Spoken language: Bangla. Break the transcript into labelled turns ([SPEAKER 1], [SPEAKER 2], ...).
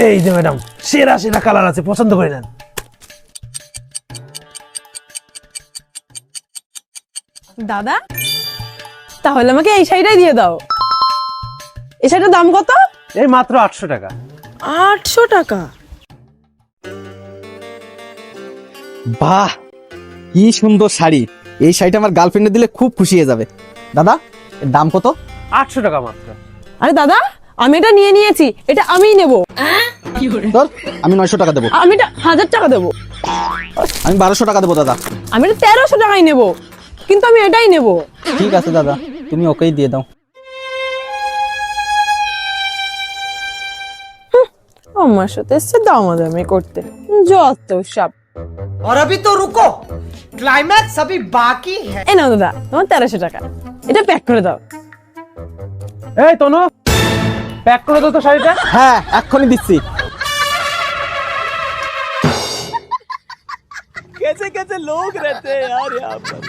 [SPEAKER 1] এই যে ম্যাডাম, সেরা সেরা কালার আছে, পছন্দ করে নেন।
[SPEAKER 2] দাদা, তাহলে আমাকে এই শাড়িটাই দিয়ে দাও। এই শাড়িটার দাম কত?
[SPEAKER 1] এই মাত্র 800 টাকা।
[SPEAKER 2] 800 টাকা?
[SPEAKER 3] বাহ, কি সুন্দর শাড়ি! এই শাড়িটা আমার গার্লফ্রেন্ডে দিলে খুব খুশি হয়ে যাবে। দাদা, এর দাম কত?
[SPEAKER 1] 800 টাকা মাত্র।
[SPEAKER 2] আরে দাদা, আমি এটা নিয়ে নিয়েছি, এটা আমিই নেব।
[SPEAKER 3] ধর, আমি 900 টাকা দেবো।
[SPEAKER 2] আমি এটা 1000 টাকা দেবো।
[SPEAKER 3] আমি 1200 টাকা দেবো দাদা।
[SPEAKER 2] আমি এটা 1300 টাকাই নেব, কিন্তু আমি এটাই নেব।
[SPEAKER 3] ঠিক আছে দাদা, তুমি ওকেই দিয়ে দাও।
[SPEAKER 2] আমার সাথে এসছে দামাদামি করতে, যত সব।
[SPEAKER 4] और अभी तो रुको, क्लाइमैक्स अभी बाकी है।
[SPEAKER 2] এই নাও দাদা, তোমার 1300 টাকা, এটা প্যাক করে দাও।
[SPEAKER 1] এই তনু, প্যাক করে দাও তো শাড়িটা।
[SPEAKER 3] হ্যাঁ, এক্ষুনি দিচ্ছি।
[SPEAKER 5] कैसे कैसे लोग रहते हैं यार यहाँ पर।